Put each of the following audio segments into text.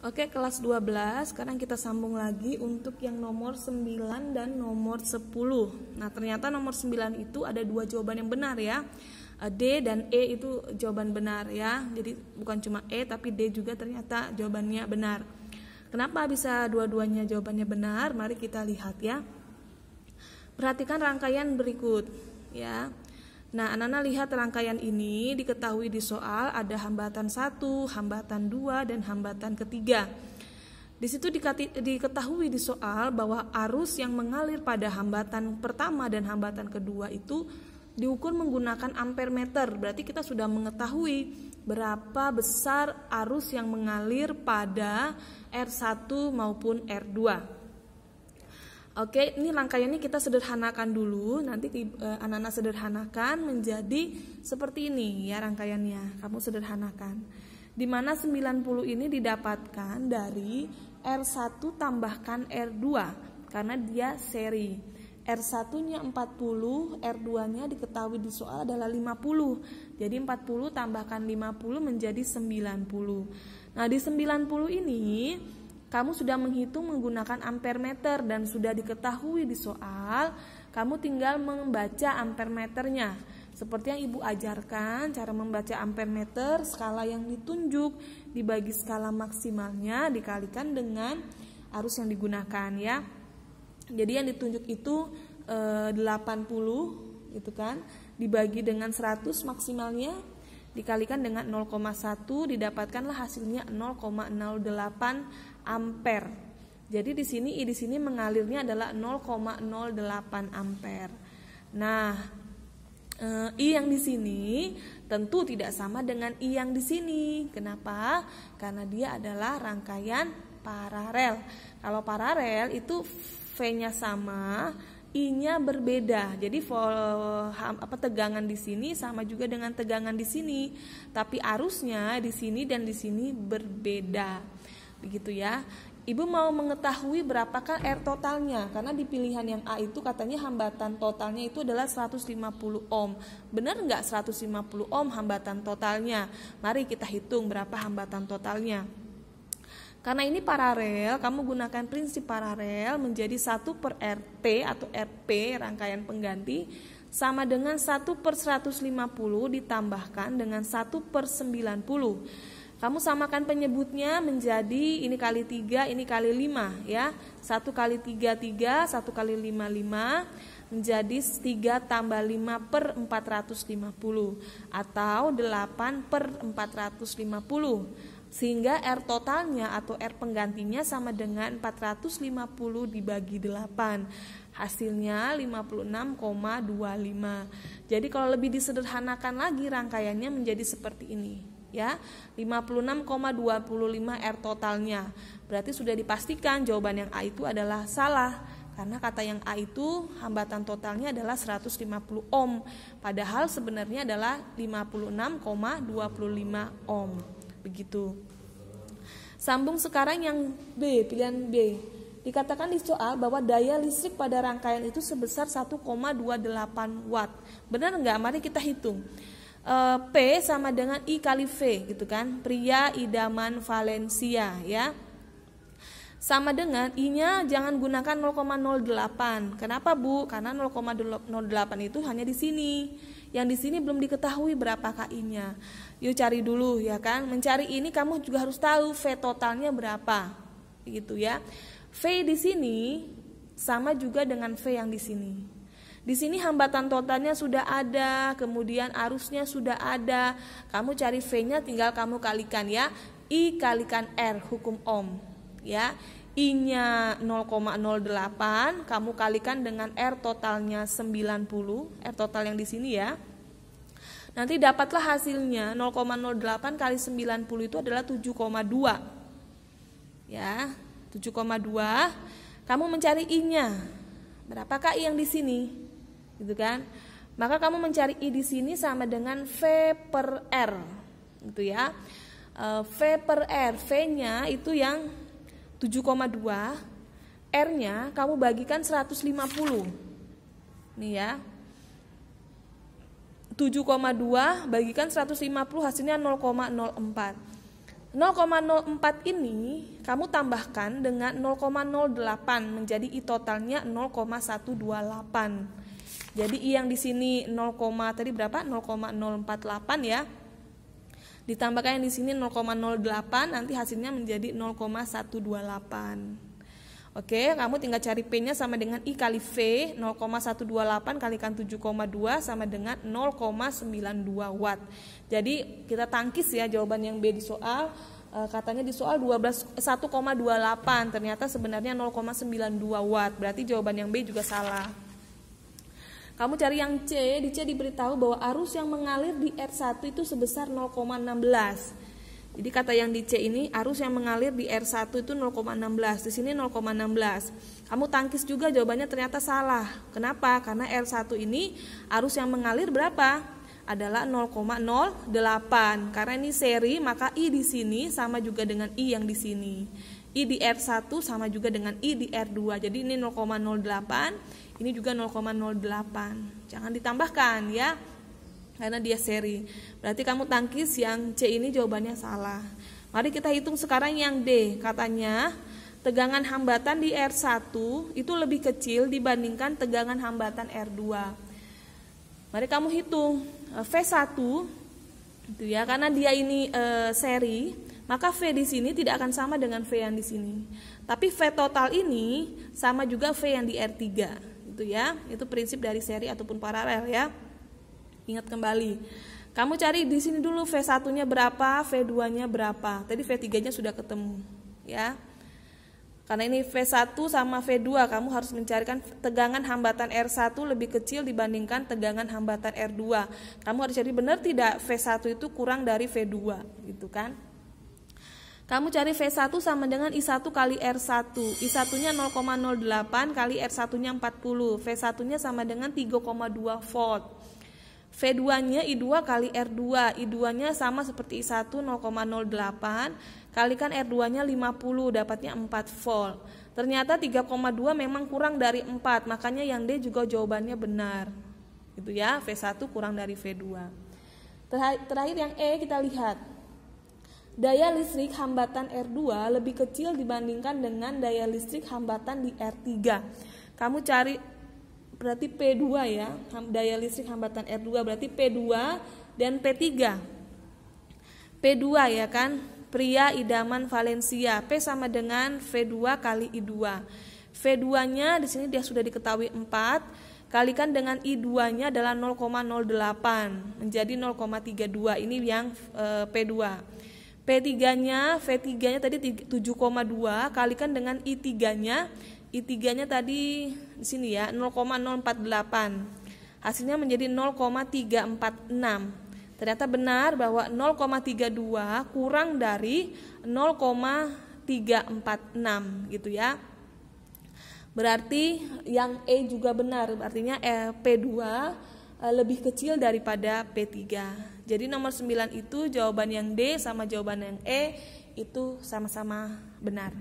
Oke, kelas 12. Sekarang kita sambung lagi untuk yang nomor 9 dan nomor 10. Nah, ternyata nomor 9 itu ada dua jawaban yang benar ya. D dan E itu jawaban benar ya. Jadi bukan cuma E tapi D juga ternyata jawabannya benar. Kenapa bisa dua-duanya jawabannya benar? Mari kita lihat ya. Perhatikan rangkaian berikut ya. Nah, anak-anak lihat rangkaian ini diketahui di soal ada hambatan 1, hambatan 2, dan hambatan ketiga. Di situ diketahui di soal bahwa arus yang mengalir pada hambatan pertama dan hambatan kedua itu diukur menggunakan ampere meter. Berarti kita sudah mengetahui berapa besar arus yang mengalir pada R1 maupun R2. Oke, ini rangkaiannya kita sederhanakan dulu. Nanti anak-anak sederhanakan menjadi seperti ini ya rangkaiannya. Kamu sederhanakan. Di mana 90 ini didapatkan dari R1 tambahkan R2 karena dia seri. R1-nya 40, R2-nya diketahui di soal adalah 50. Jadi 40 tambahkan 50 menjadi 90. Nah, di 90 ini kamu sudah menghitung menggunakan ampere meter dan sudah diketahui di soal, kamu tinggal membaca ampere meternya. Seperti yang Ibu ajarkan, cara membaca ampere meter, skala yang ditunjuk dibagi skala maksimalnya dikalikan dengan arus yang digunakan ya. Jadi yang ditunjuk itu 80 gitu kan, dibagi dengan 100 maksimalnya dikalikan dengan 0,1 didapatkanlah hasilnya 0,08 ampere. Jadi di sini I di sini mengalirnya adalah 0,08 ampere. Nah, I yang di sini tentu tidak sama dengan I yang di sini. Kenapa? karena dia adalah rangkaian paralel. Kalau paralel itu V-nya sama, I-nya berbeda. Jadi tegangan di sini sama juga dengan tegangan di sini, tapi arusnya di sini dan di sini berbeda. Begitu ya. Ibu mau mengetahui berapakah R totalnya, karena di pilihan yang A itu katanya hambatan totalnya itu adalah 150 ohm. Benar nggak 150 ohm hambatan totalnya? Mari kita hitung berapa hambatan totalnya. Karena ini paralel, kamu gunakan prinsip paralel menjadi 1/RT atau RP rangkaian pengganti sama dengan 1/150 ditambahkan dengan 1/90. Kamu samakan penyebutnya menjadi ini kali 3, ini kali 5 ya. 1 kali 3, 3, 1 kali 5, 5 menjadi 3 tambah 5/450 atau 8/450. Sehingga R totalnya atau R penggantinya sama dengan 450 dibagi 8. Hasilnya 56,25. Jadi kalau lebih disederhanakan lagi rangkaiannya menjadi seperti ini ya. 56,25 R totalnya. Berarti sudah dipastikan jawaban yang A itu adalah salah. Karena kata yang A itu hambatan totalnya adalah 150 ohm. Padahal sebenarnya adalah 56,25 ohm. Begitu. Sambung sekarang yang B, pilihan B. Dikatakan di soal bahwa daya listrik pada rangkaian itu sebesar 1,28 watt. Benar enggak? Mari kita hitung. P sama dengan I kali V gitu kan. Pria idaman Valencia ya. Sama dengan I-nya jangan gunakan 0,08. Kenapa, Bu? Karena 0,08 itu hanya di sini. Yang di sini belum diketahui berapakah I-nya. Yuk cari dulu ya kan. Mencari ini kamu juga harus tahu V totalnya berapa. Begitu ya. V di sini sama juga dengan V yang di sini. Di sini hambatan totalnya sudah ada, kemudian arusnya sudah ada. Kamu cari V-nya tinggal kamu kalikan ya. I kalikan R hukum Ohm ya. I-nya 0,08, kamu kalikan dengan R totalnya 90, R total yang di sini ya. Nanti dapatlah hasilnya 0,08 kali 90 itu adalah 7,2. Ya, 7,2. Kamu mencari I-nya. Berapakah I yang di sini? Gitu kan? Maka kamu mencari I di sini sama dengan V/R. Gitu ya. V/R, V-nya itu yang 7,2, R-nya kamu bagikan 150. Nih ya. 7,2 bagikan 150 hasilnya 0,04. 0,04 ini kamu tambahkan dengan 0,08 menjadi I totalnya 0,128. Jadi I yang di sini 0, tadi berapa? 0,048 ya. Ditambahkan yang di sini 0,08, nanti hasilnya menjadi 0,128. Oke, kamu tinggal cari P-nya sama dengan I kali V, 0,128 kalikan 7,2 sama dengan 0,92 watt. Jadi kita tangkis ya jawaban yang B di soal. Katanya di soal 1,28, ternyata sebenarnya 0,92 watt. Berarti jawaban yang B juga salah. Kamu cari yang C, di C diberitahu bahwa arus yang mengalir di R1 itu sebesar 0,16. Jadi kata yang di C ini arus yang mengalir di R1 itu 0,16. Di sini 0,16. Kamu tangkis juga jawabannya ternyata salah. Kenapa? Karena R1 ini arus yang mengalir berapa? Adalah 0,08. Karena ini seri, maka I di sini sama juga dengan I yang di sini. I di R1 sama juga dengan I di R2. Jadi ini 0,08, ini juga 0,08. Jangan ditambahkan ya, karena dia seri. Berarti kamu tangkis yang C ini jawabannya salah. Mari kita hitung sekarang yang D. Katanya tegangan hambatan di R1 itu lebih kecil dibandingkan tegangan hambatan R2. Mari kamu hitung V1 gitu ya, karena dia ini seri, maka V di sini tidak akan sama dengan V yang di sini. Tapi V total ini sama juga V yang di R3 gitu ya. Itu prinsip dari seri ataupun paralel ya. Ingat kembali. Kamu cari di sini dulu V1-nya berapa, V2-nya berapa. Tadi V3-nya sudah ketemu, ya. Karena ini V1 sama V2, kamu harus mencarikan tegangan hambatan R1 lebih kecil dibandingkan tegangan hambatan R2. Kamu harus cari benar tidak V1 itu kurang dari V2, gitu kan? Kamu cari V1 sama dengan I1 kali R1. I1-nya 0,08 kali R1-nya 40. V1-nya sama dengan 3,2 volt. V2-nya I2 kali R2. I2-nya sama seperti I1 0,08 kalikan R2-nya 50, dapatnya 4 volt. Ternyata 3,2 memang kurang dari 4, makanya yang D juga jawabannya benar. Gitu ya, V1 kurang dari V2. Terakhir yang E kita lihat. Daya listrik hambatan R2 lebih kecil dibandingkan dengan daya listrik hambatan di R3. Kamu cari berarti P2 ya, daya listrik hambatan R2 berarti P2 dan P3. P2 ya kan, pria idaman Valencia. P sama dengan V2 kali I2. V2-nya di sini dia sudah diketahui 4, kalikan dengan I2-nya adalah 0,08 menjadi 0,32. Ini yang P2. P3-nya, V3-nya tadi 7,2 kalikan dengan I3-nya. I3-nya tadi di sini ya 0,048. Hasilnya menjadi 0,346. Ternyata benar bahwa 0,32 kurang dari 0,346 gitu ya. Berarti yang E juga benar, artinya P2 lebih kecil daripada P3. Jadi nomor 9 itu jawaban yang D sama jawaban yang E itu sama-sama benar.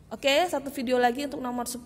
Oke, satu video lagi untuk nomor 10.